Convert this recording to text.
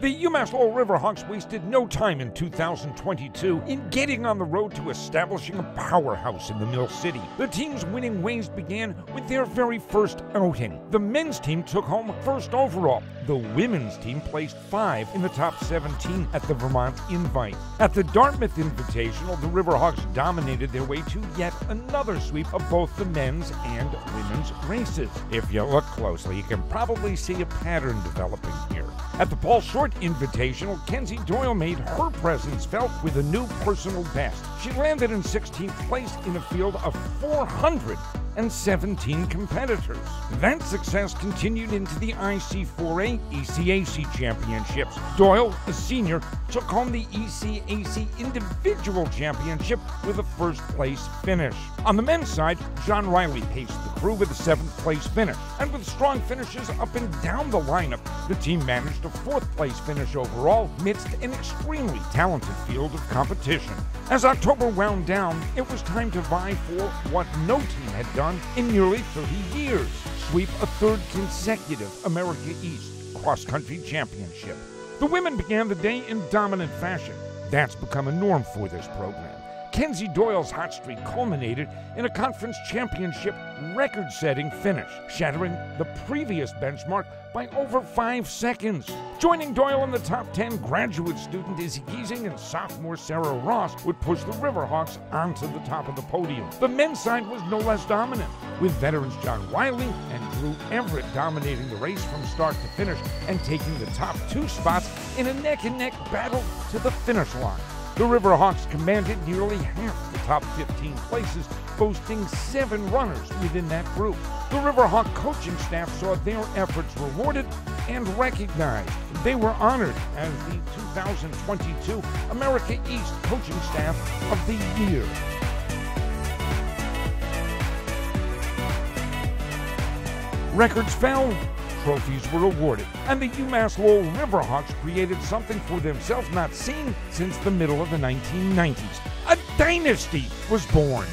The UMass Lowell Riverhawks wasted no time in 2022 in getting on the road to establishing a powerhouse in the Mill City. The team's winning ways began with their very first outing. The men's team took home first overall. The women's team placed 5 in the top 17 at the Vermont Invite. At the Dartmouth Invitational, the Riverhawks dominated their way to yet another sweep of both the men's and women's races. If you look closely, you can probably see a pattern developing here. At the Paul Short Invitational, Kenzie Doyle made her presence felt with a new personal best. She landed in 16th place in a field of 417 competitors. That success continued into the IC4A ECAC Championships. Doyle, a senior, took home the ECAC Individual Championship with a first-place finish. On the men's side, John Riley paced the crew with a 7th-place finish, and with strong finishes up and down the lineup, the team managed a 4th-place finish overall amidst an extremely talented field of competition. As October wound down, it was time to vie for what no team had done in nearly 30 years: sweep a 3rd consecutive America East cross-country championship. The women began the day in dominant fashion. That's become a norm for this program. Kenzie Doyle's hot streak culminated in a conference championship record-setting finish, shattering the previous benchmark by over 5 seconds. Joining Doyle in the top 10, graduate student Izzy Giesing and sophomore Sarah Ross would push the Riverhawks onto the top of the podium. The men's side was no less dominant, with veterans John Wiley and Drew Everett dominating the race from start to finish and taking the top 2 spots in a neck-and-neck battle to the finish line. The Riverhawks commanded nearly half the top 15 places, boasting 7 runners within that group. The Riverhawk coaching staff saw their efforts rewarded and recognized. They were honored as the 2022 America East Coaching Staff of the Year. Records fell, trophies were awarded, and the UMass Lowell Riverhawks created something for themselves not seen since the middle of the 1990s. A dynasty was born.